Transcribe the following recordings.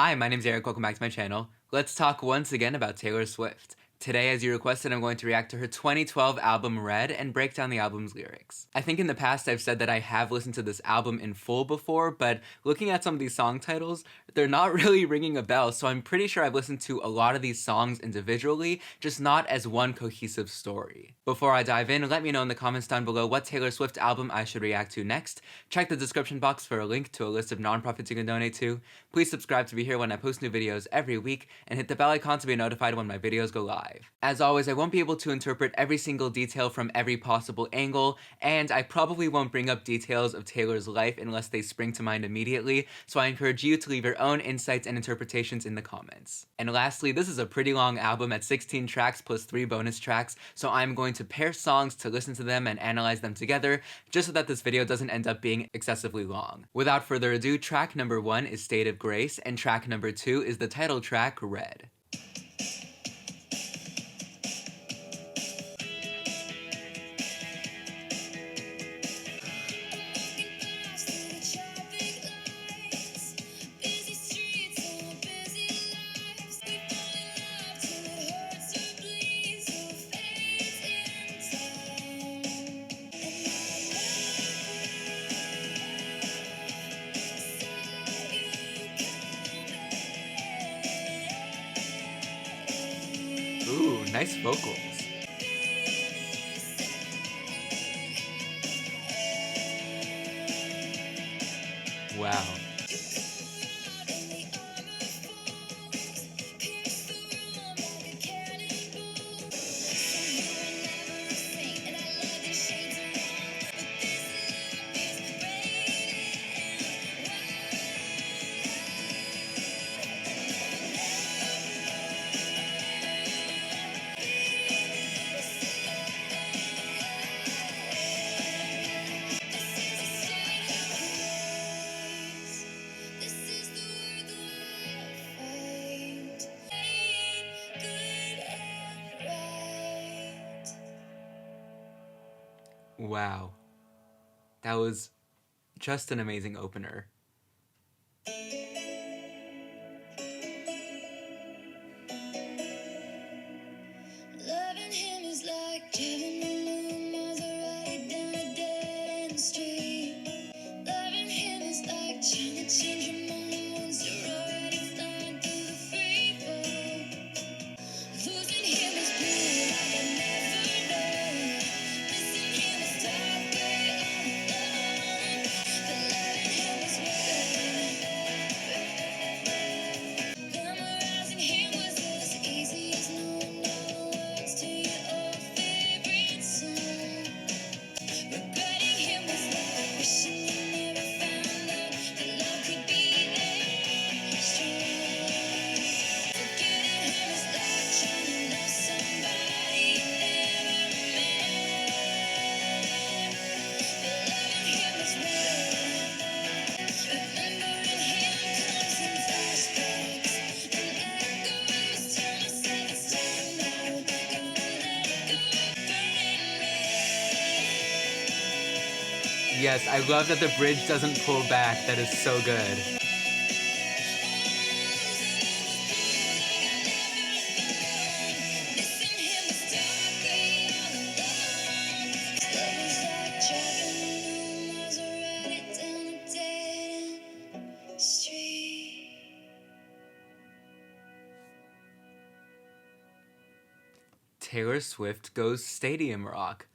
Hi, my name's Eric, welcome back to my channel. Let's talk once again about Taylor Swift. Today, as you requested, I'm going to react to her 2012 album Red and break down the album's lyrics. I think in the past I've said that I have listened to this album in full before, but looking at some of these song titles, they're not really ringing a bell, so I'm pretty sure I've listened to a lot of these songs individually, just not as one cohesive story. Before I dive in, let me know in the comments down below what Taylor Swift album I should react to next. Check the description box for a link to a list of nonprofits you can donate to. Please subscribe to be here when I post new videos every week, and hit the bell icon to be notified when my videos go live. As always, I won't be able to interpret every single detail from every possible angle, and I probably won't bring up details of Taylor's life unless they spring to mind immediately, so I encourage you to leave your own insights and interpretations in the comments. And lastly, this is a pretty long album at 16 tracks plus 3 bonus tracks, so I'm going to pair songs to listen to them and analyze them together, just so that this video doesn't end up being excessively long. Without further ado, track number 1 is State of Grace, and track number 2 is the title track, Red. Ooh, nice vocals. Wow. Wow. That was just an amazing opener. Loving him is like driving a new Maserati down a dead end street. Loving him is like trying to change your mind once you're already flying through the freeway. Losing him is blue like I never know. Missing him is dark gray all alone. But loving him is red. Memorizing him was as easy as knowing all the words to your old favorite song. Regretting him was like wishing you never found out that love could be that strong. Forgetting him is like trying to know somebody you never met. But loving him is red. Remembering him comes in flashbacks and echoes. Tell myself it's time now. Gotta let it go. Burning red. Yes, I love that the bridge doesn't pull back. That is so good. Taylor Swift goes stadium rock.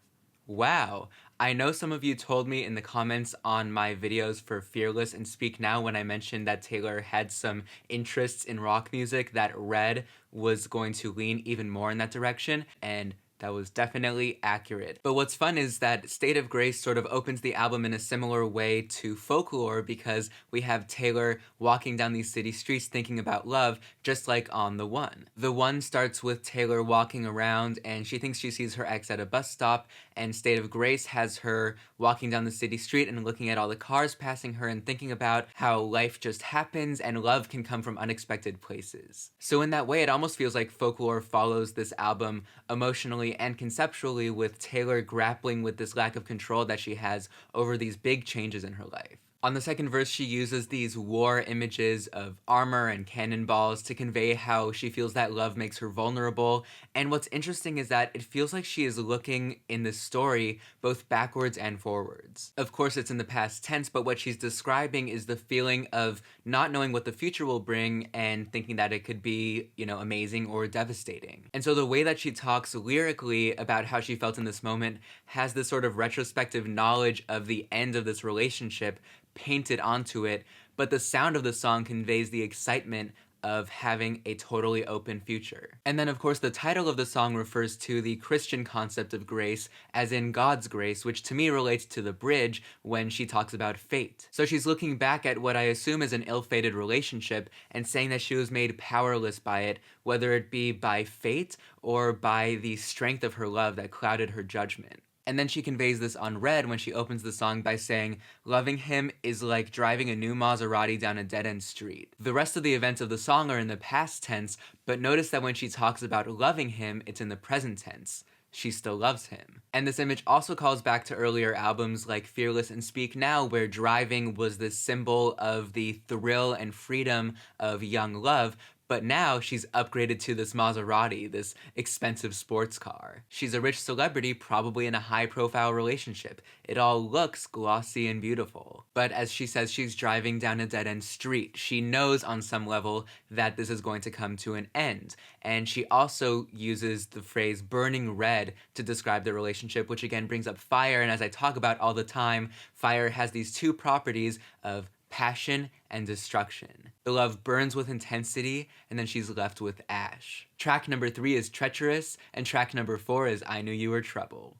Wow. I know some of you told me in the comments on my videos for Fearless and Speak Now when I mentioned that Taylor had some interests in rock music that Red was going to lean even more in that direction, and that was definitely accurate. But what's fun is that State of Grace sort of opens the album in a similar way to Folklore, because we have Taylor walking down these city streets thinking about love, just like on The One. The One starts with Taylor walking around and she thinks she sees her ex at a bus stop, and State of Grace has her walking down the city street and looking at all the cars passing her and thinking about how life just happens and love can come from unexpected places. So in that way, it almost feels like Folklore follows this album emotionally and conceptually, with Taylor grappling with this lack of control that she has over these big changes in her life. On the second verse, she uses these war images of armor and cannonballs to convey how she feels that love makes her vulnerable. And what's interesting is that it feels like she is looking in this story both backwards and forwards. Of course, it's in the past tense, but what she's describing is the feeling of not knowing what the future will bring and thinking that it could be, amazing or devastating. And so the way that she talks lyrically about how she felt in this moment has this sort of retrospective knowledge of the end of this relationship painted onto it, but the sound of the song conveys the excitement of having a totally open future. And then, of course, the title of the song refers to the Christian concept of grace, as in God's grace, which to me relates to the bridge when she talks about fate. So she's looking back at what I assume is an ill-fated relationship and saying that she was made powerless by it, whether it be by fate or by the strength of her love that clouded her judgment. And then she conveys this on Red when she opens the song by saying, "Loving him is like driving a new Maserati down a dead-end street." The rest of the events of the song are in the past tense, but notice that when she talks about loving him, it's in the present tense. She still loves him. And this image also calls back to earlier albums like Fearless and Speak Now, where driving was the symbol of the thrill and freedom of young love, but now she's upgraded to this Maserati, this expensive sports car. She's a rich celebrity, probably in a high-profile relationship. It all looks glossy and beautiful. But as she says, she's driving down a dead-end street. She knows on some level that this is going to come to an end. And she also uses the phrase burning red to describe the relationship, which again brings up fire. And as I talk about all the time, fire has these two properties of passion and destruction. The love burns with intensity, and then she's left with ash. Track number 3 is Treacherous, and track number 4 is I Knew You Were Trouble.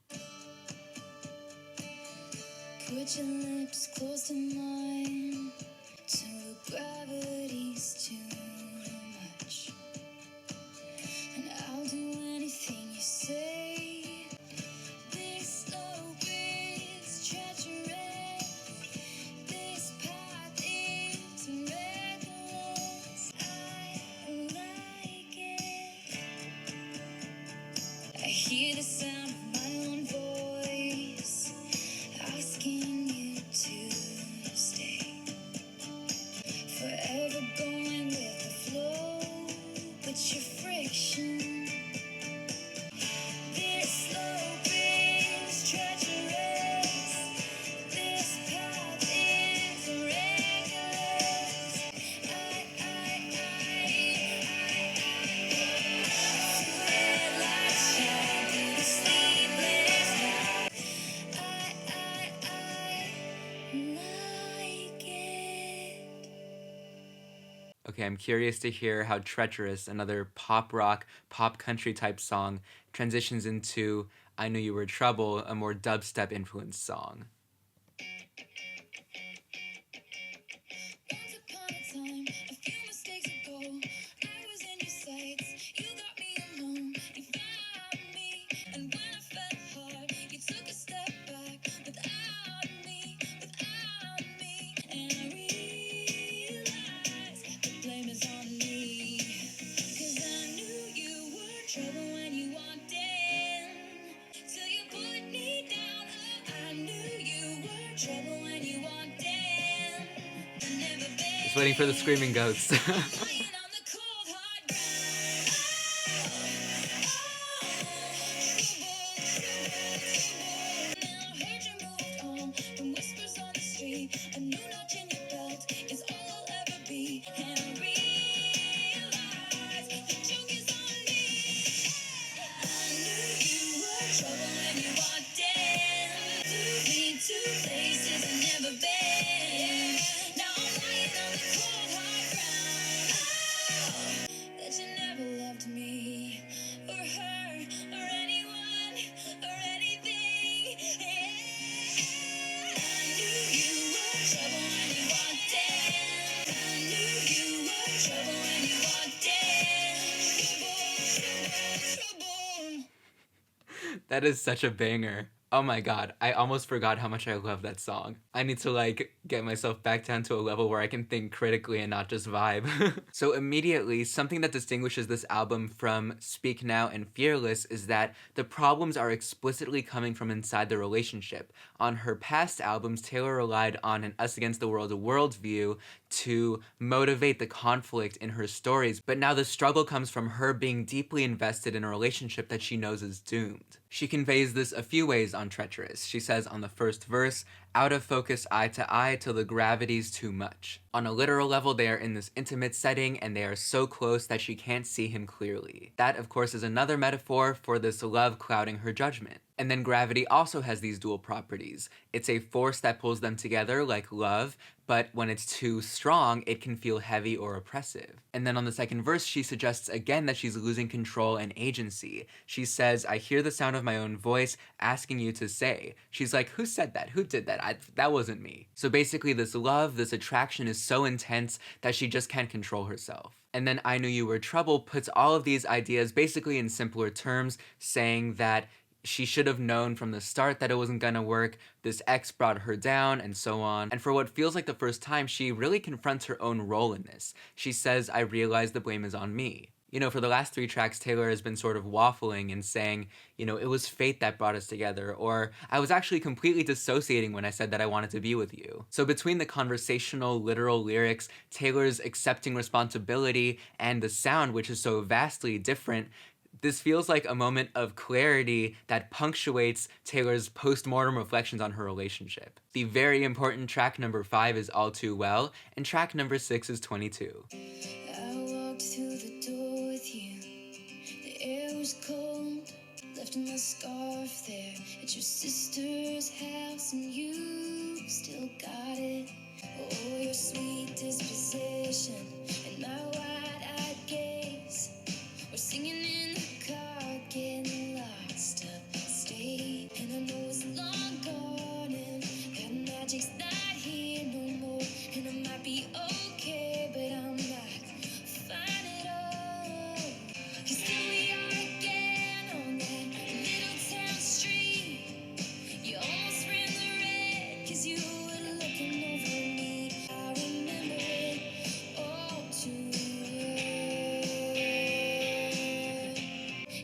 Put your lips close to mine till gravity's too much, and I'll do anything you say. This slope is treacherous. This path is reckless. I like it. I hear the sound of my own voice asking you to stay. Forever going with the flow, but your friction. This slope is treacherous. This path is reckless. Red lights shine through the sleepless night. I like it. Okay, I'm curious to hear how Treacherous, another pop rock, pop country type song, transitions into I Knew You Were Trouble, a more dubstep influenced song. Once upon a time, a few mistakes ago, I was in your sights. You got me alone, you found me, and when I fell hard, you took a step back without me, and I realized the blame is on me. 'Cause I knew you were trouble when you walked in, till you put me down. Oh, I knew you were trouble when you walked in. Just waiting for the screaming goats. Two places I've never been. Now I'm lying on the cold hard ground. That you never loved me, or her, or anyone, or anything. I knew you were trouble when you walked in. I knew you were trouble when you walked in. Trouble, trouble, trouble. That is such a banger. Oh my god, I almost forgot how much I love that song. I need to like get myself back down to a level where I can think critically and not just vibe. So immediately, something that distinguishes this album from Speak Now and Fearless is that the problems are explicitly coming from inside the relationship. On her past albums, Taylor relied on an us against the world worldview to motivate the conflict in her stories, but now the struggle comes from her being deeply invested in a relationship that she knows is doomed. She conveys this a few ways on Treacherous. She says on the first verse, out of focus eye to eye till the gravity's too much. On a literal level, they are in this intimate setting and they are so close that she can't see him clearly. That, of course, is another metaphor for this love clouding her judgment. And then gravity also has these dual properties. It's a force that pulls them together like love, but when it's too strong, it can feel heavy or oppressive. And then on the second verse, she suggests again that she's losing control and agency. She says, I hear the sound of my own voice asking you to say. She's like, who said that? Who did that? That wasn't me. So basically this love, this attraction is so intense that she just can't control herself. And then I Knew You Were Trouble puts all of these ideas basically in simpler terms, saying that she should have known from the start that it wasn't gonna work, this ex brought her down, and so on. And for what feels like the first time, she really confronts her own role in this. She says, I realize the blame is on me. You know, for the last 3 tracks, Taylor has been sort of waffling and saying, you know, it was fate that brought us together, or I was actually completely dissociating when I said that I wanted to be with you. So between the conversational, literal lyrics, Taylor's accepting responsibility, and the sound, which is so vastly different, this feels like a moment of clarity that punctuates Taylor's post-mortem reflections on her relationship. The very important track number 5 is All Too Well, and track number 6 is 22. I walked through the door with you. The air was cold. Left my scarf there at your sister's house, and you still got it. Oh, your sweet disposition and my wide-eyed gaze. We're singing in the car, getting lost upstate. And I know it's long gone and that magic's not here no more. And I might be okay, but I'm not fine at all. 'Cause here we are again on that little town street. You almost ran the red 'cause you were looking over me. I remember it all too well.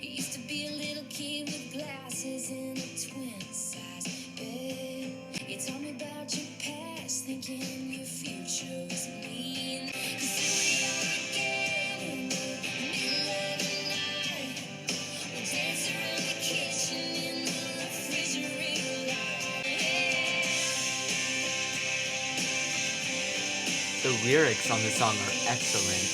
You used to be a little kid with glasses in a twin-size bed. You told me about your past, thinking your future was mean. 'Cause here we are again in the middle of the night. We dance around the kitchen in the refrigerator light. The lyrics on this song are excellent.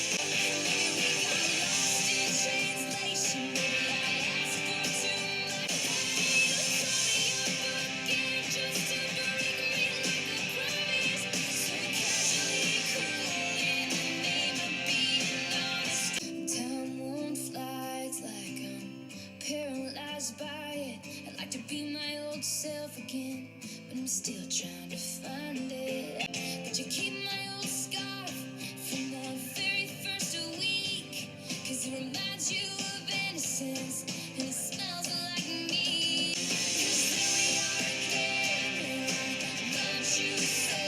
Time won't fly, it's like I'm paralyzed by it. I'd like to be my old self again, but I'm still trying to find it. But you keep my old scarf from that very first week, 'cause it reminds you of innocence and it smells like me. 'Cause here we are again, and I loved you so.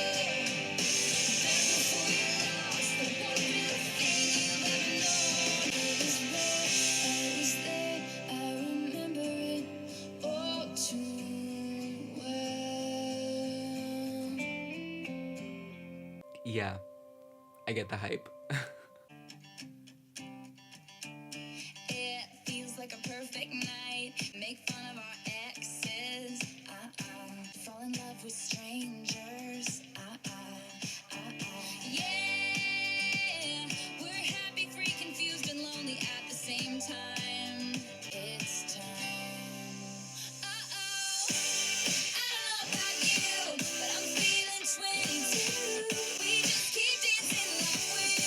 Back before you lost the one real thing you've ever known. I was there, I remember it all too well. Yeah, I get the hype. It feels like a perfect night. Make fun of our exes. Fall in love with strangers. Yeah, we're happy, free, confused, and lonely at the same time. It's time. Uh-oh. I don't know about you, but I'm feeling 22. We just keep dancing like we're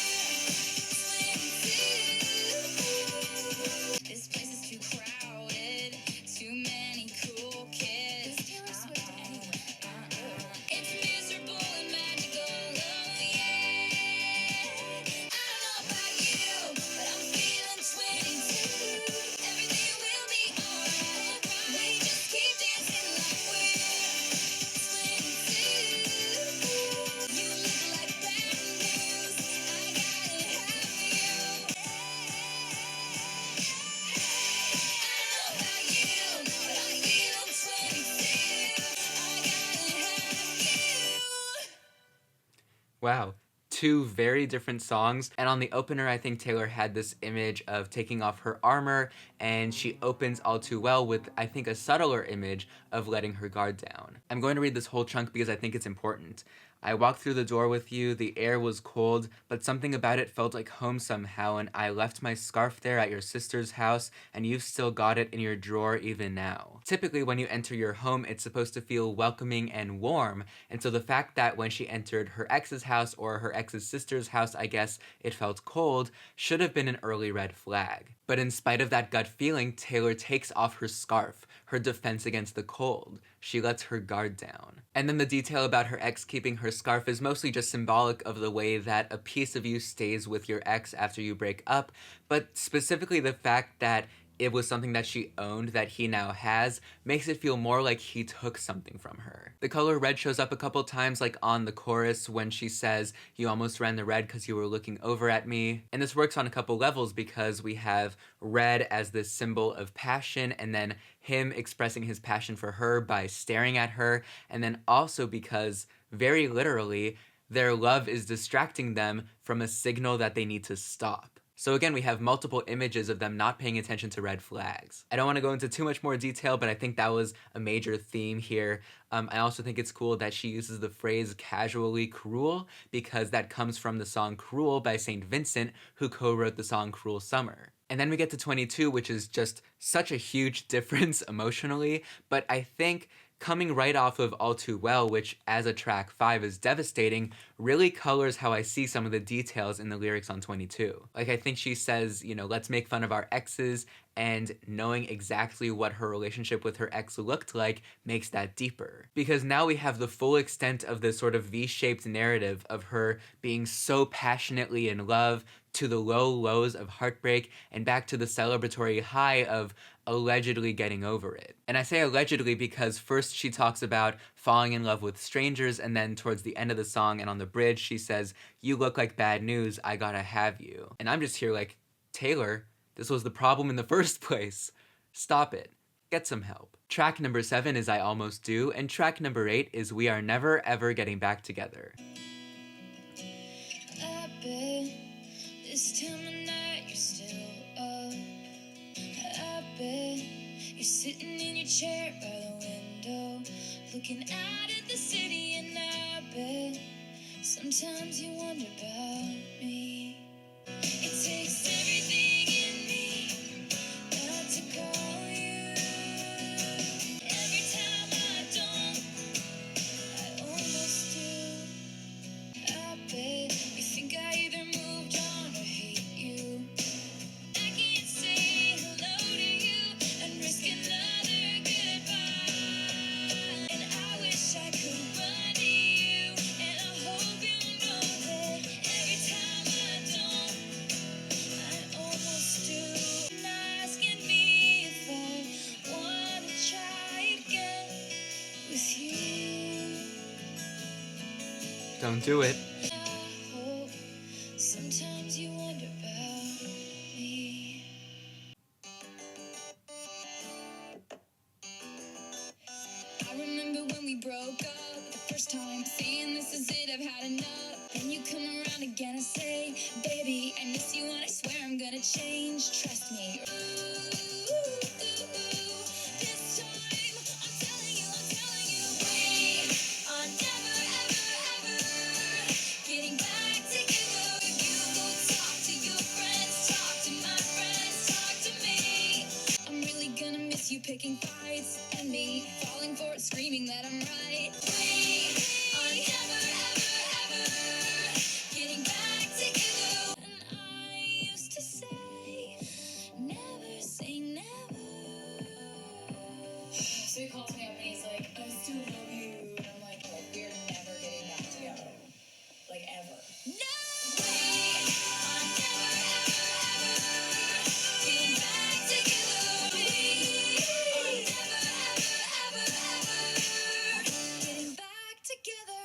22. This place is too crowded, too many cool kids. It's Wow. Two very different songs. And on the opener, I think Taylor had this image of taking off her armor, and she opens All Too Well with, I think, a subtler image of letting her guard down. I'm going to read this whole chunk because I think it's important. I walked through the door with you, the air was cold, but something about it felt like home somehow, and I left my scarf there at your sister's house, and you've still got it in your drawer even now. Typically, when you enter your home, it's supposed to feel welcoming and warm, and so the fact that when she entered her ex's house, or her ex's sister's house, I guess, it felt cold, should have been an early red flag. But in spite of that gut feeling, Taylor takes off her scarf, her defense against the cold. She lets her guard down. And then the detail about her ex keeping her scarf is mostly just symbolic of the way that a piece of you stays with your ex after you break up, but specifically the fact that it was something that she owned that he now has makes it feel more like he took something from her. The color red shows up a couple times, like on the chorus when she says, "You almost ran the red because you were looking over at me." And this works on a couple levels because we have red as this symbol of passion, and then him expressing his passion for her by staring at her, and then also because, very literally, their love is distracting them from a signal that they need to stop. So again, we have multiple images of them not paying attention to red flags. I don't want to go into too much more detail, but I think that was a major theme here. I also think it's cool that she uses the phrase casually cruel because that comes from the song Cruel by St. Vincent, who co-wrote the song Cruel Summer. And then we get to 22, which is just such a huge difference emotionally, but I think coming right off of All Too Well, which as a track 5 is devastating, really colors how I see some of the details in the lyrics on 22. Like, I think she says, you know, let's make fun of our exes, and knowing exactly what her relationship with her ex looked like makes that deeper. Because now we have the full extent of this sort of V-shaped narrative of her being so passionately in love, to the low lows of heartbreak, and back to the celebratory high of allegedly getting over it. And I say allegedly because first she talks about falling in love with strangers, and then towards the end of the song and on the bridge she says, "You look like bad news, I gotta have you." And I'm just here like, Taylor, this was the problem in the first place. Stop it. Get some help. Track number 7 is I Almost Do, and track number 8 is We Are Never Ever Getting Back Together. I bet this time of night you're still up. I bet you're sitting in your chair by the window, looking out at the city, and I bet sometimes you wonder about me. It takes everything in me not to call you. Every time I don't, I almost do. I bet you think I either moved on or hate you. I can't say hello to you and risk another goodbye. And I wish I could run to you, and I hope you know that every time I don't, I almost do. And asking me if I wanna try again with you. Don't do it. I hope sometimes you wonder about me. I remember when we broke up the first time, saying this is it, I've had enough. Then you come around again and say, baby, I miss you and I swear I'm gonna change. Trust me. This time I'm telling you, we are never, ever, ever getting back together. You go talk to your friends, talk to my friends, talk to me. I'm really gonna miss you picking fights and me falling for it, screaming that I'm right. We are never, ever, ever getting back together. And I used to say, never say never. So he calls me up and he's like, I still love you. And I'm like, oh, we're never getting back together. Like, ever. No! We are never, ever, ever getting back together. We are never, ever, ever getting back together.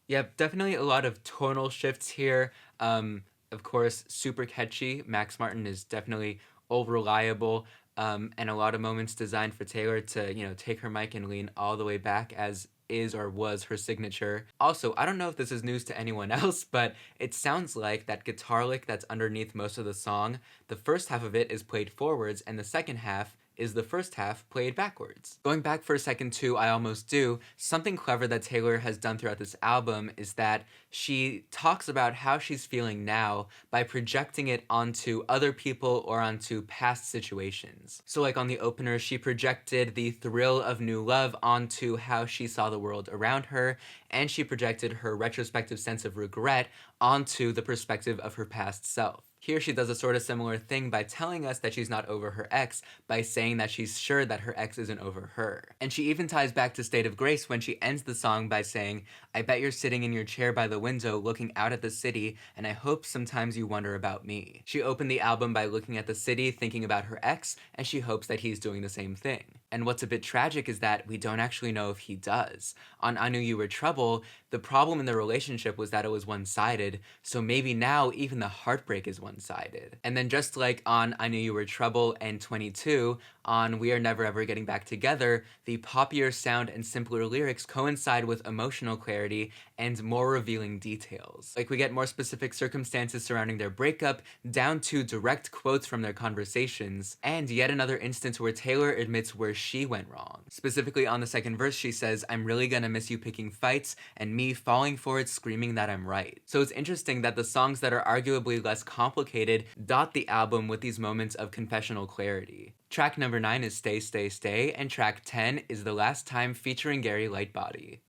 Yep, definitely a lot of tonal shifts here. Of course, super catchy. Max Martin is definitely all reliable, and a lot of moments designed for Taylor to, you know, take her mic and lean all the way back as is or was her signature. Also, I don't know if this is news to anyone else, but it sounds like that guitar lick that's underneath most of the song, the first half of it is played forwards and the second half is the first half played backwards. Going back for a second to I Almost Do, something clever that Taylor has done throughout this album is that she talks about how she's feeling now by projecting it onto other people or onto past situations. So like on the opener, she projected the thrill of new love onto how she saw the world around her, and she projected her retrospective sense of regret onto the perspective of her past self. Here she does a sort of similar thing by telling us that she's not over her ex by saying that she's sure that her ex isn't over her. And she even ties back to State of Grace when she ends the song by saying, "I bet you're sitting in your chair by the window looking out at the city, and I hope sometimes you wonder about me." She opened the album by looking at the city, thinking about her ex, and she hopes that he's doing the same thing. And what's a bit tragic is that we don't actually know if he does. On I Knew You Were Trouble, the problem in the relationship was that it was one-sided, so maybe now even the heartbreak is one-sided. And then just like on I Knew You Were Trouble and 22, on We Are Never Ever Getting Back Together, the poppier sound and simpler lyrics coincide with emotional clarity and more revealing details. Like we get more specific circumstances surrounding their breakup, down to direct quotes from their conversations, and yet another instance where Taylor admits where she went wrong. Specifically on the second verse, she says, "I'm really gonna miss you picking fights, and me falling for it screaming that I'm right." So it's interesting that the songs that are arguably less complicated dot the album with these moments of confessional clarity. Track number 9 is Stay, Stay, Stay, and track 10 is The Last Time featuring Gary Lightbody.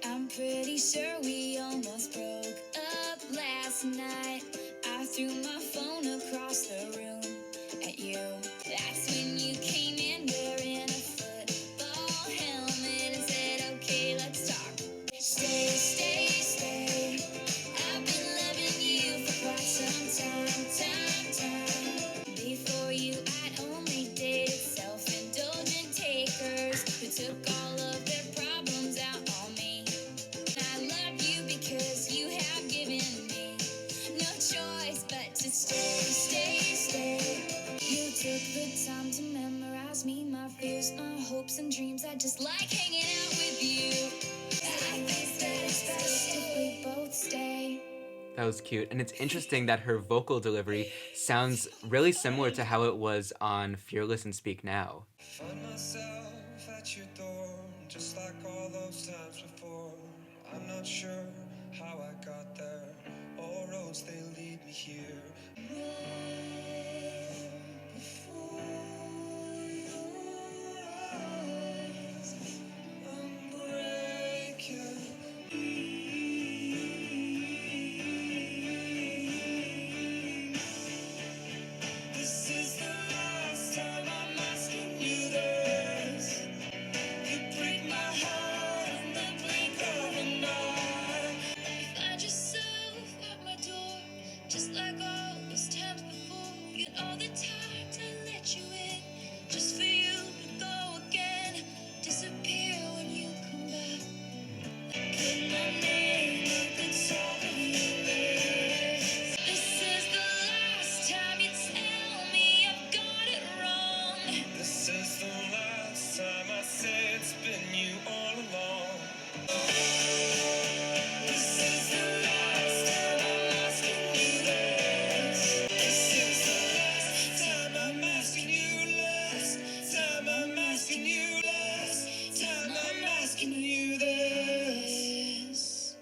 I'm pretty sure we almost broke up last night. I threw my phone across the room at you. That's when you came in wearing a football helmet and said, "Okay, let's talk." Stay, stay, stay. I've been loving you for quite some time. Before you, I'd only dated self-indulgent takers who took all of their problems out on me. I love you because you have given me no choice but to stay, stay, stay. You took the time to memorize me, my fears, my hopes and dreams. I just like hanging out with you. I think that it's best if we both stay. That was cute, and it's interesting that her vocal delivery sounds really similar to how it was on Fearless and Speak Now. Find myself at your door, just like all those times before. I'm not sure how I got there. All roads, they lead me here. Right before your eyes, I'm breaking. This is the last time I'm asking you this. You break my heart in the blink of an eye. find yourself at my door, just like all those times before. Get all the time to let you in, just for you to go again. Disappear when you come back. Put my name at the top of your list. This is the last time you tell me I've got it wrong. This is the last time I say it's been you all along. This is the last time I'm asking you this. This is the last time I'm asking you last time I'm asking you last time I'm asking you this.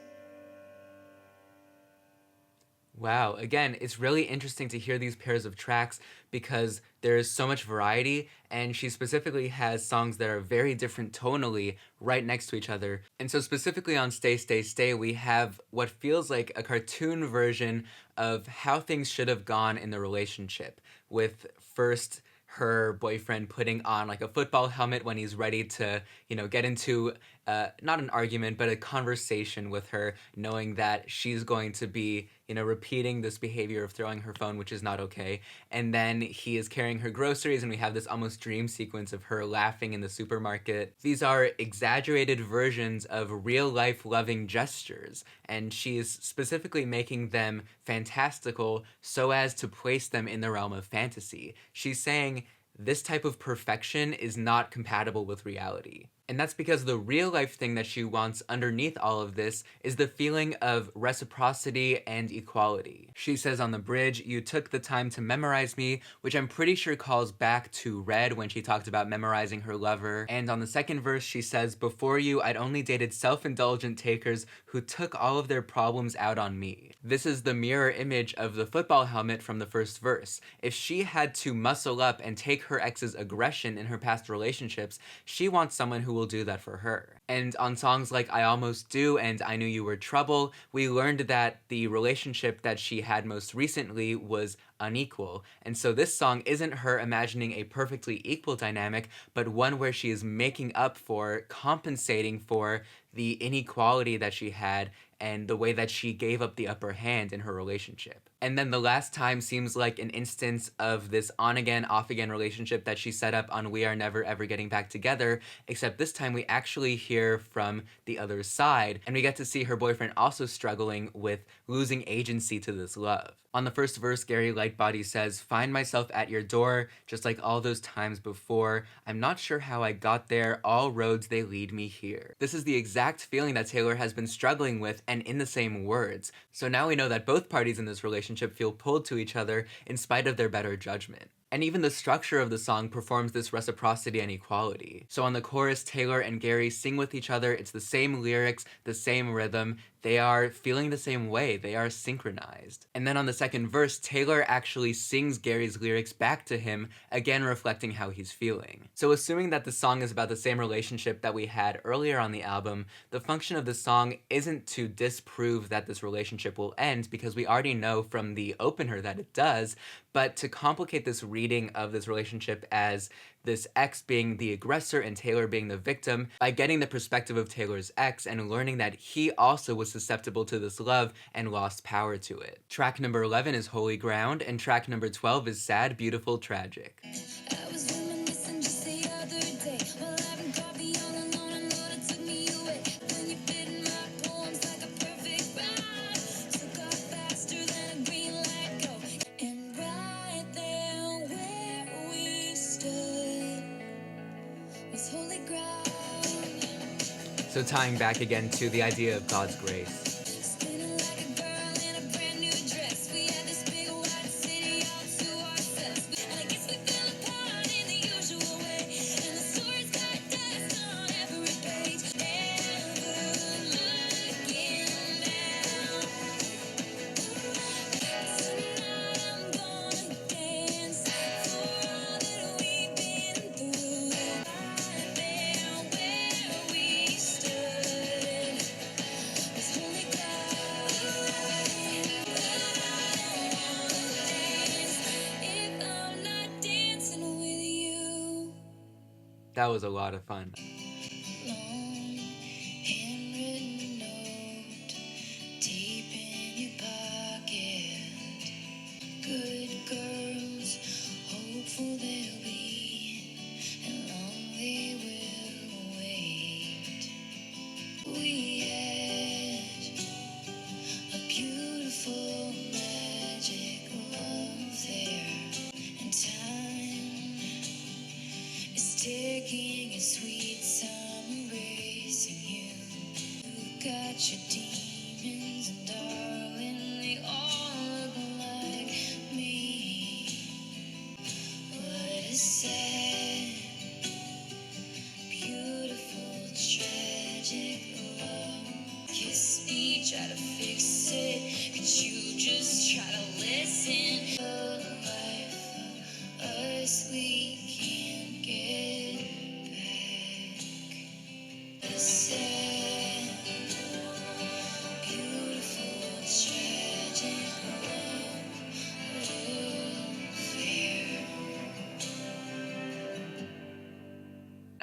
Wow, again, it's really interesting to hear these pairs of tracks because there is so much variety, and she specifically has songs that are very different tonally right next to each other. And so specifically on Stay, Stay, Stay, we have what feels like a cartoon version of how things should have gone in the relationship, with first her boyfriend putting on like a football helmet when he's ready to, get into not an argument, but a conversation with her, knowing that she's going to be, repeating this behavior of throwing her phone, which is not okay. And then he is carrying her groceries, and we have this almost dream sequence of her laughing in the supermarket. These are exaggerated versions of real-life loving gestures, and she's specifically making them fantastical so as to place them in the realm of fantasy. She's saying this type of perfection is not compatible with reality. And that's because the real life thing that she wants underneath all of this is the feeling of reciprocity and equality. She says on the bridge, "You took the time to memorize me," which I'm pretty sure calls back to Red when she talked about memorizing her lover. And on the second verse, she says, "Before you, I'd only dated self-indulgent takers who took all of their problems out on me." This is the mirror image of the football helmet from the first verse. If she had to muscle up and take her ex's aggression in her past relationships, she wants someone who will do that for her. And on songs like "I Almost Do" and "I Knew You Were Trouble," we learned that the relationship that she had most recently was unequal. And so this song isn't her imagining a perfectly equal dynamic, but one where she is making up for, compensating for the inequality that she had and the way that she gave up the upper hand in her relationship. And then the last time seems like an instance of this on-again, off-again relationship that she set up on "We Are Never Ever Getting Back Together," except this time we actually hear from the other side, and we get to see her boyfriend also struggling with losing agency to this love. On the first verse, Gary Lightbody says, "Find myself at your door, just like all those times before. I'm not sure how I got there, all roads they lead me here." This is the exact feeling that Taylor has been struggling with, and in the same words. So now we know that both parties in this relationship feel pulled to each other in spite of their better judgment. And even the structure of the song performs this reciprocity and equality. So on the chorus, Taylor and Gary sing with each other. It's the same lyrics, the same rhythm. They are feeling the same way. They are synchronized. And then on the second verse, Taylor actually sings Gary's lyrics back to him, again reflecting how he's feeling. So assuming that the song is about the same relationship that we had earlier on the album, the function of the song isn't to disprove that this relationship will end, because we already know from the opener that it does, but to complicate this reading of this relationship as this ex being the aggressor and Taylor being the victim by getting the perspective of Taylor's ex and learning that he also was susceptible to this love and lost power to it. Track number 11 is "Holy Ground," and track number 12 is "Sad, Beautiful, Tragic." I was reminiscing just the other day while having coffee all alone, and Lord, it took me away. When you fit in my poems like a perfect rhyme, took off faster than a green light go. And right there where we stood was holy ground. So tying back again to the idea of God's grace. Spinning like a girl in a brand new dress. We had this big white city all to ourselves. And I guess we fell apart in the usual way. And the story's got dust on every page. Never looking down. Tonight I'm gonna dance for all that we've been through. Right there where we stood was holy if I'm not dancing with you. That was a lot of fun. Long handwritten note deep in your pocket. Good girls, hopeful they'll be, and long they will wait. We had a beautiful magic love there, and time is taking a sweet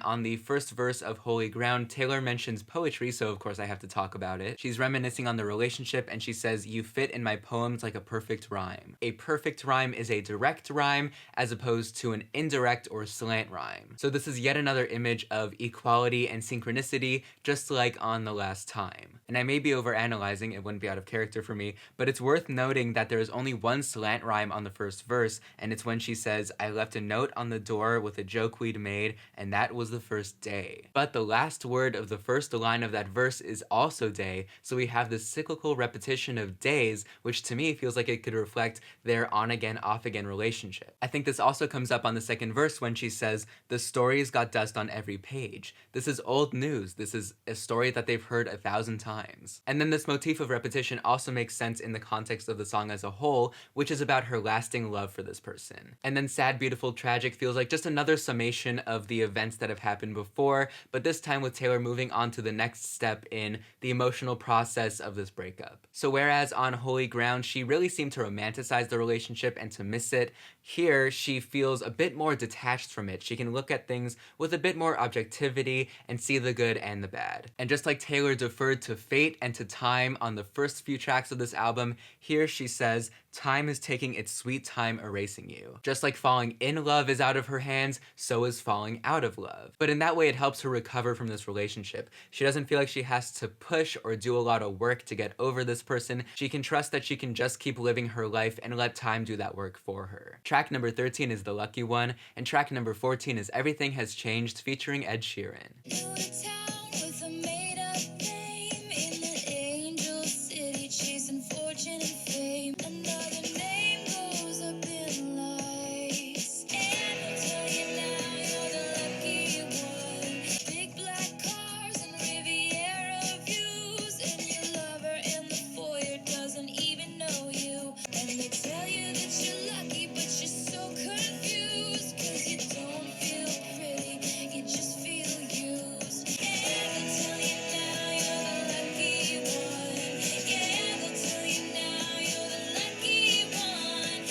On the first verse of Holy Ground, Taylor mentions poetry, so of course I have to talk about it. She's reminiscing on the relationship, and she says, "You fit in my poems like a perfect rhyme." A perfect rhyme is a direct rhyme as opposed to an indirect or slant rhyme. So this is yet another image of equality and synchronicity, just like on The Last Time. And I may be overanalyzing, it wouldn't be out of character for me, but it's worth noting that there is only one slant rhyme on the first verse, and it's when she says, "I left a note on the door with a joke we'd made, and that was the first day." But the last word of the first line of that verse is also day, so we have this cyclical repetition of days, which to me feels like it could reflect their on-again, off-again relationship. I think this also comes up on the second verse when she says, "The story's got dust on every page." This is old news. This is a story that they've heard 1,000 times. And then this motif of repetition also makes sense in the context of the song as a whole, which is about her lasting love for this person. And then Sad, Beautiful, Tragic feels like just another summation of the events that have happened before, but this time with Taylor moving on to the next step in the emotional process of this breakup. So whereas on Holy Ground, she really seemed to romanticize the relationship and to miss it, here she feels a bit more detached from it. She can look at things with a bit more objectivity and see the good and the bad. And just like Taylor deferred to fate and to time on the first few tracks of this album, here she says, "Time is taking its sweet time erasing you." Just like falling in love is out of her hands, so is falling out of love. But in that way, it helps her recover from this relationship. She doesn't feel like she has to push or do a lot of work to get over this person. She can trust that she can just keep living her life and let time do that work for her. Track number 13 is The Lucky One, and track number 14 is Everything Has Changed featuring Ed Sheeran. New to town with a made-up name in the angel city, chasing fortune and fame. Another name goes up in lights, and I'll tell you now, you're the lucky one. Big black cars and Riviera views, and your lover in the foyer doesn't even know you. And they tell you that you're lucky, but you're so confused, 'cause you don't feel pretty, you just feel used. Yeah, they'll tell you now you're the lucky one. Yeah, they'll tell you now you're the lucky one.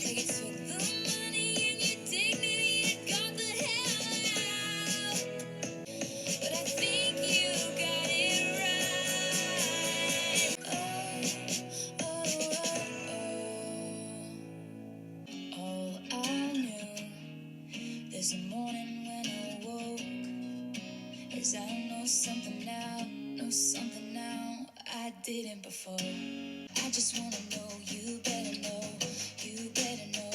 Like you took the money and your dignity and got the hell out. But I think you got it right. Oh, oh, oh, oh. All I knew this morning when I woke is I know something now I didn't before. I just wanna know, you better know, you better know,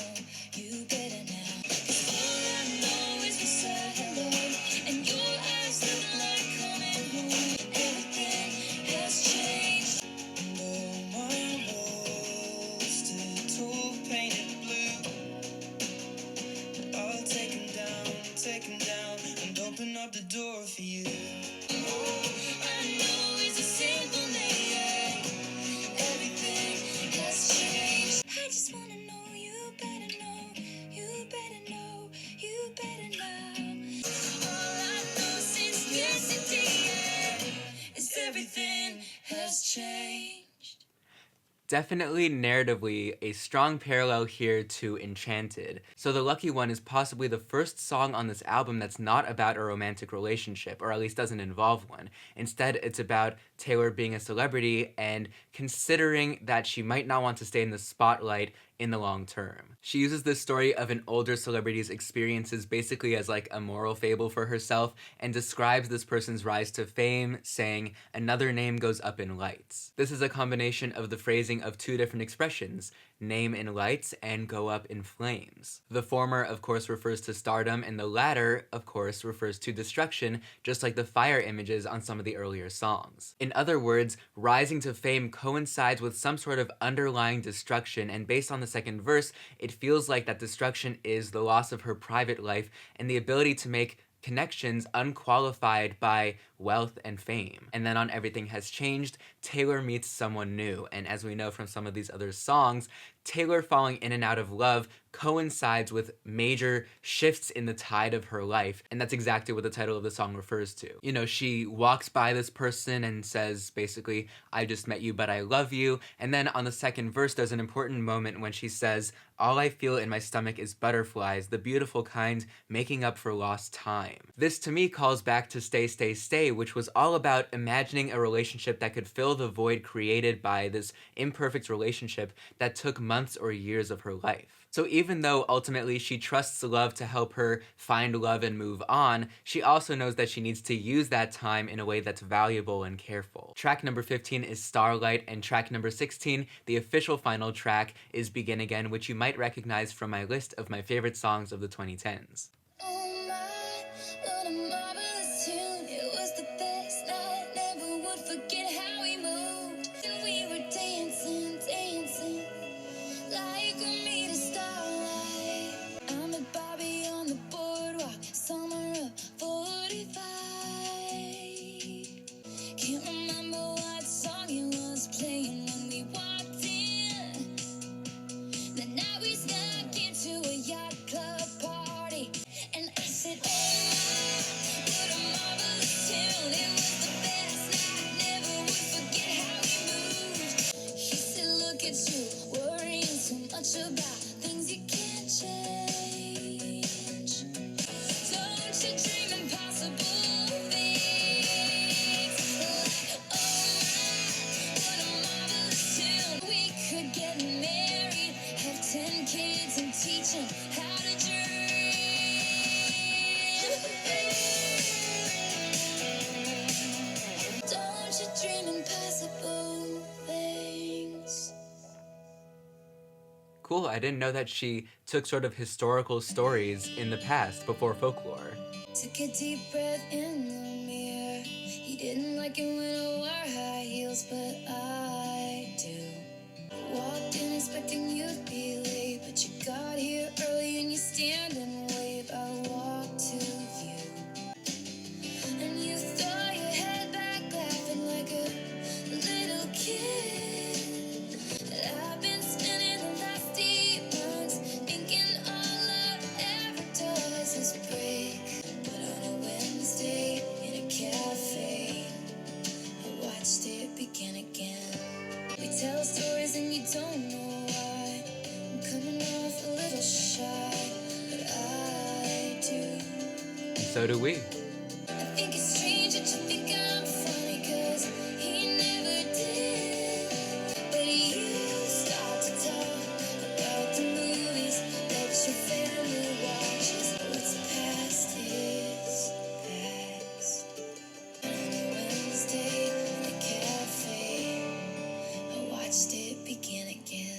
you better now. 'Cause all I know is we said hello, and your eyes look like coming home. Everything has changed. And all my walls still tall painted blue, all taken down, and open up the door for you. I know it's a simple name. Everything has changed. I just wanna know, you better know, you better know, you better know. All I know since yesterday is everything has changed. Definitely narratively a strong parallel here to Enchanted. So The Lucky One is possibly the first song on this album that's not about a romantic relationship, or at least doesn't involve one. Instead, it's about Taylor being a celebrity and considering that she might not want to stay in the spotlight in the long term. She uses this story of an older celebrity's experiences basically as like a moral fable for herself and describes this person's rise to fame, saying, "Another name goes up in lights." This is a combination of the phrasing of two different expressions, name in lights and go up in flames. The former, of course, refers to stardom, and the latter, of course, refers to destruction, just like the fire images on some of the earlier songs. In other words, rising to fame coincides with some sort of underlying destruction, and based on the second verse, it feels like that destruction is the loss of her private life and the ability to make connections unqualified by wealth and fame. And then on Everything Has Changed, Taylor meets someone new, and as we know from some of these other songs, Taylor falling in and out of love coincides with major shifts in the tide of her life, and that's exactly what the title of the song refers to. You know, she walks by this person and says, basically, I just met you, but I love you, and then on the second verse, there's an important moment when she says, all I feel in my stomach is butterflies, the beautiful kind, making up for lost time. This to me calls back to Stay, Stay, Stay, which was all about imagining a relationship that could fill the void created by this imperfect relationship that took months or years of her life. So even though ultimately she trusts love to help her find love and move on, she also knows that she needs to use that time in a way that's valuable and careful. Track number 15 is Starlight, and track number 16, the official final track, is Begin Again, which you might recognize from my list of my favorite songs of the 2010s. Oh my, what a marvelous tune. It was the best night, never would forget how we moved. And we were dancing, dancing, like we made a starlight. I met Bobby on the boardwalk, summer of 45. Can't remember what song it was playing when we walked in. The night we snuck into a yacht club party, and I said, oh my, what a marvelous tune. It was the best night, never would forget how we moved. He said, look at you, worrying so much about things you can't change. Don't you dream impossible things. Like, oh my, what a marvelous tune. We could get married, have 10 kids, and teach them how to dream. Don't you dream impossible things. Cool, I didn't know that she took sort of historical stories in the past before folklore. Took a deep breath in the mirror. He didn't like it when I wore high heels, but I do. Walked in expecting you'd be late, but you got here early and you stand and wave. I walked to you, and you throw your head back laughing like a little kid. I've been spending the last 8 months thinking all I've ever does is break. But on a Wednesday in a cafe, I watched it begin again. We tell stories and you don't know why. I'm coming off a little shy, but I do. So do we. I think it's strange that you think I'm funny, 'cause he never did. But you start to talk about the movies that your family watches. What's past is past. On a Wednesday in a cafe, I watched it begin again.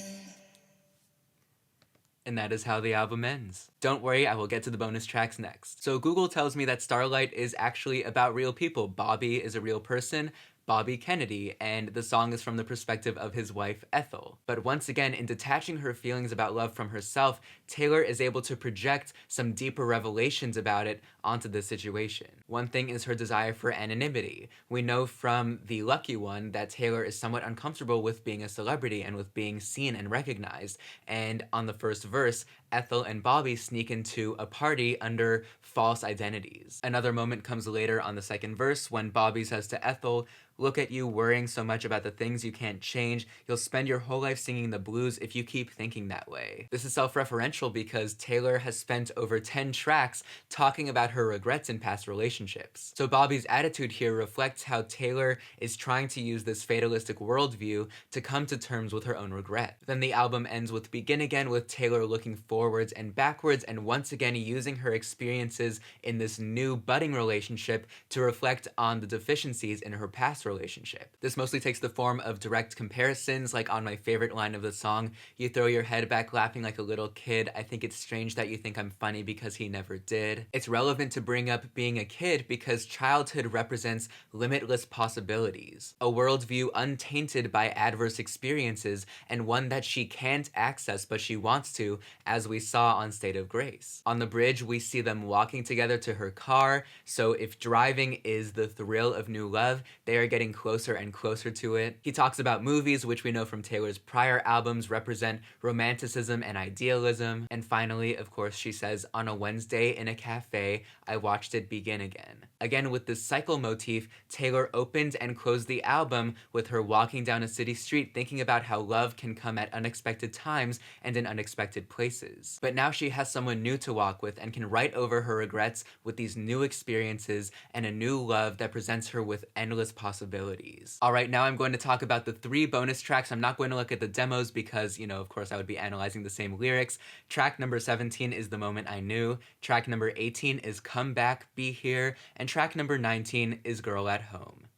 And that is how the album ends. Don't worry, I will get to the bonus tracks next. So Google tells me that Starlight is actually about real people. Bobby is a real person, Bobby Kennedy, and the song is from the perspective of his wife, Ethel. But once again, in detaching her feelings about love from herself, Taylor is able to project some deeper revelations about it onto this situation. One thing is her desire for anonymity. We know from The Lucky One that Taylor is somewhat uncomfortable with being a celebrity and with being seen and recognized. And on the first verse, Ethel and Bobby sneak into a party under false identities. Another moment comes later on the second verse when Bobby says to Ethel, look at you worrying so much about the things you can't change. You'll spend your whole life singing the blues if you keep thinking that way. This is self-referential because Taylor has spent over 10 tracks talking about her regrets in past relationships. So Bobby's attitude here reflects how Taylor is trying to use this fatalistic worldview to come to terms with her own regret. Then the album ends with Begin Again, with Taylor looking forwards and backwards and once again using her experiences in this new budding relationship to reflect on the deficiencies in her past relationship. This mostly takes the form of direct comparisons, like on my favorite line of the song, you throw your head back laughing like a little kid. I think it's strange that you think I'm funny because he never did. It's relevant important to bring up being a kid because childhood represents limitless possibilities, a worldview untainted by adverse experiences, and one that she can't access but she wants to, as we saw on State of Grace. On the bridge, we see them walking together to her car, so if driving is the thrill of new love, they are getting closer and closer to it. He talks about movies, which we know from Taylor's prior albums represent romanticism and idealism. And finally, of course, she says, on a Wednesday in a cafe, I watched it begin again. Again, with this cycle motif, Taylor opened and closed the album with her walking down a city street thinking about how love can come at unexpected times and in unexpected places. But now she has someone new to walk with and can write over her regrets with these new experiences and a new love that presents her with endless possibilities. Alright, now I'm going to talk about the 3 bonus tracks. I'm not going to look at the demos because, you know, of course I would be analyzing the same lyrics. Track number 17 is The Moment I Knew. Track number 18 is Come Back, Be Here. And track number 19 is Girl at Home.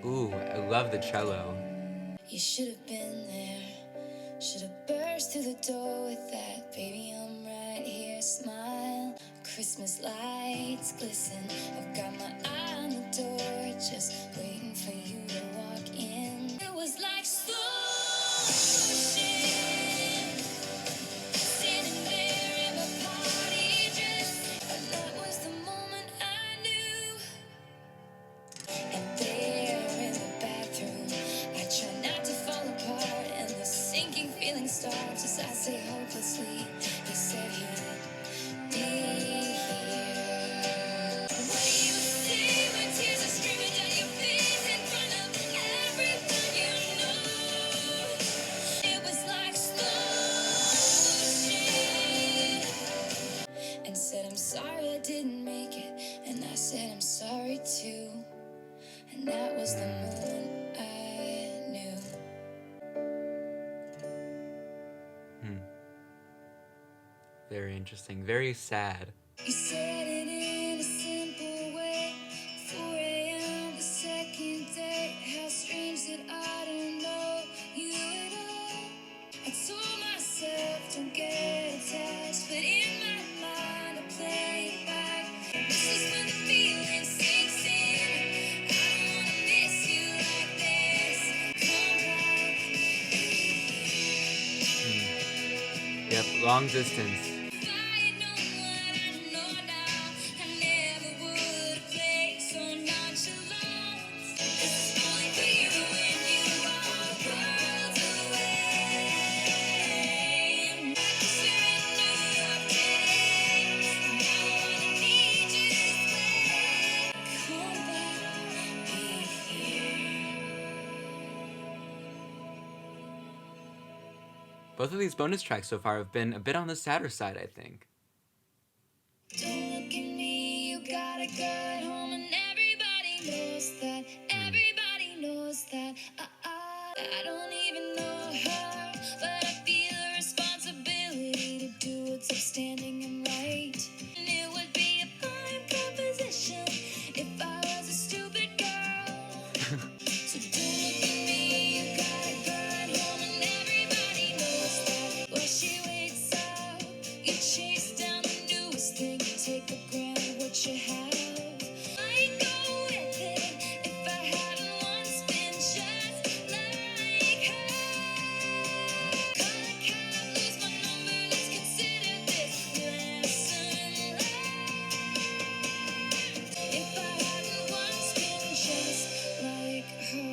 Ooh, I love the cello. You should have been there. Should have burst through the door with that baby, I'm right here smile. Christmas lights glisten. I've got my eye on the door, just waiting for you to walk in. It was like slow motion, standing there in my party dress, and that was the moment I knew. And there in the bathroom, I try not to fall apart, and the sinking feeling starts as I say hopelessly, he said he'd be here. What do you say when tears are streaming down your face in front of everyone you know? It was like slow motion. And said I'm sorry I didn't make it, and I said I'm sorry too. And that was the moment I knew. Very interesting. Very sad. You said it in a simple way. 4 a.m. the second day. How strange that I don't know you at all. I told myself don't get attached, but in my mind I play it back. This is when the feeling sinks in. I don't wanna miss you like this. Come back. Yep, long distance. If I had known what I know now, I never would have played so nonchalant. This is only for you when you are worlds away. We're in New York today, and now I wanna need you this way. Come back, be here. Both of these bonus tracks so far have been a bit on the sadder side, I think. Don't look at me, you got a good home, and everybody knows that. Everybody knows that. I don't even know her, but I feel a responsibility to do what's upstanding and right. And it would be a fine proposition if I was a stupid girl. So don't look at me, you got a good home, and everybody knows that. While she waits up, you chase down the newest thing, take for granted what you have. I'd go with it if I hadn't once been just like her. Call a cab, lose my number, let's consider this lesson learned. If I hadn't once been just like her.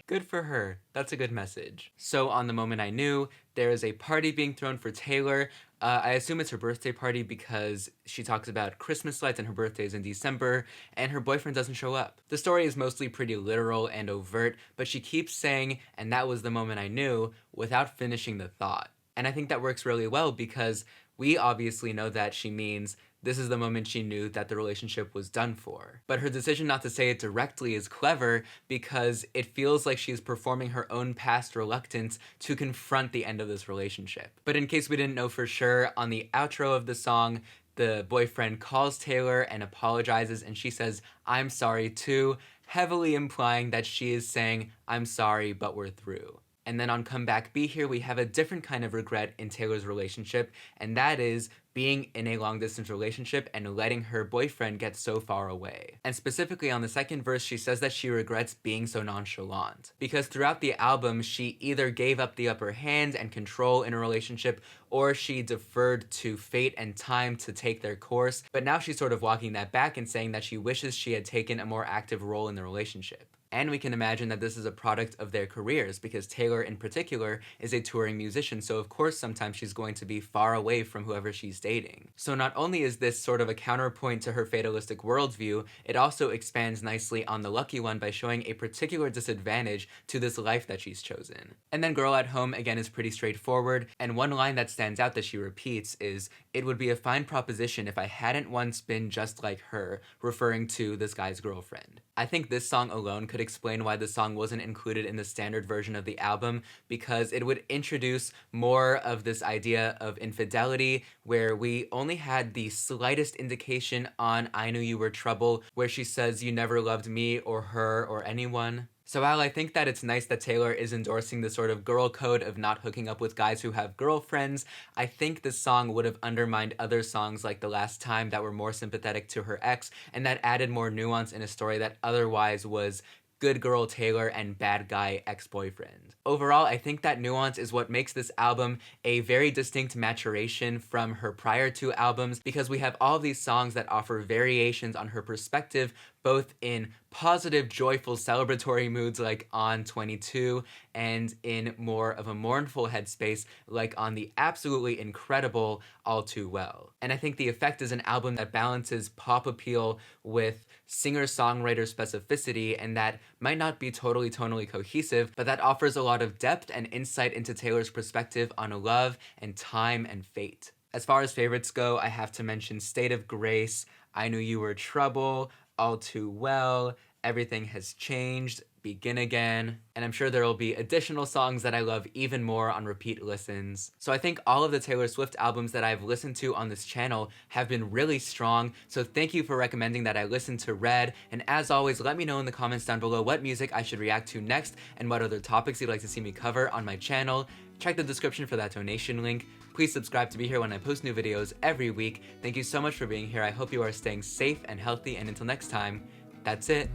Good for her. That's a good message. So on The Moment I Knew, there is a party being thrown for Taylor. I assume it's her birthday party because she talks about Christmas lights and her birthday is in December, and her boyfriend doesn't show up. The story is mostly pretty literal and overt, but she keeps saying, and that was the moment I knew, without finishing the thought. And I think that works really well because we obviously know that she means this is the moment she knew that the relationship was done for. But her decision not to say it directly is clever because it feels like she's performing her own past reluctance to confront the end of this relationship. But in case we didn't know for sure, on the outro of the song, the boyfriend calls Taylor and apologizes, and she says, "I'm sorry too," heavily implying that she is saying, "I'm sorry, but we're through." And then on Comeback Be Here, we have a different kind of regret in Taylor's relationship, and that is being in a long distance relationship and letting her boyfriend get so far away. And specifically on the second verse, she says that she regrets being so nonchalant. Because throughout the album, she either gave up the upper hand and control in a relationship, or she deferred to fate and time to take their course. But now she's sort of walking that back and saying that she wishes she had taken a more active role in the relationship. And we can imagine that this is a product of their careers, because Taylor in particular is a touring musician, so of course sometimes she's going to be far away from whoever she's dating. So not only is this sort of a counterpoint to her fatalistic worldview, it also expands nicely on the Lucky One by showing a particular disadvantage to this life that she's chosen. And then Girl at Home again is pretty straightforward, and one line that stands out that she repeats is, "It would be a fine proposition if I hadn't once been just like her," referring to this guy's girlfriend. I think this song alone could explain why the song wasn't included in the standard version of the album, because it would introduce more of this idea of infidelity, where we only had the slightest indication on I Knew You Were Trouble, where she says you never loved me or her or anyone. So while I think that it's nice that Taylor is endorsing the sort of girl code of not hooking up with guys who have girlfriends, I think this song would have undermined other songs like The Last Time that were more sympathetic to her ex, and that added more nuance in a story that otherwise was good girl Taylor and bad guy ex-boyfriend. Overall, I think that nuance is what makes this album a very distinct maturation from her prior two albums, because we have all of these songs that offer variations on her perspective, both in positive, joyful, celebratory moods like on 22, and in more of a mournful headspace like on the absolutely incredible All Too Well. And I think the effect is an album that balances pop appeal with singer-songwriter specificity, and that might not be totally tonally cohesive, but that offers a lot of depth and insight into Taylor's perspective on love and time and fate. As far as favorites go, I have to mention State of Grace, I Knew You Were Trouble, All Too Well, Everything Has Changed, Begin Again, and I'm sure there will be additional songs that I love even more on repeat listens. So I think all of the Taylor Swift albums that I've listened to on this channel have been really strong, so thank you for recommending that I listen to Red, and as always, let me know in the comments down below what music I should react to next and what other topics you'd like to see me cover on my channel. Check the description for that donation link. Please subscribe to be here when I post new videos every week. Thank you so much for being here. I hope you are staying safe and healthy, and until next time, that's it.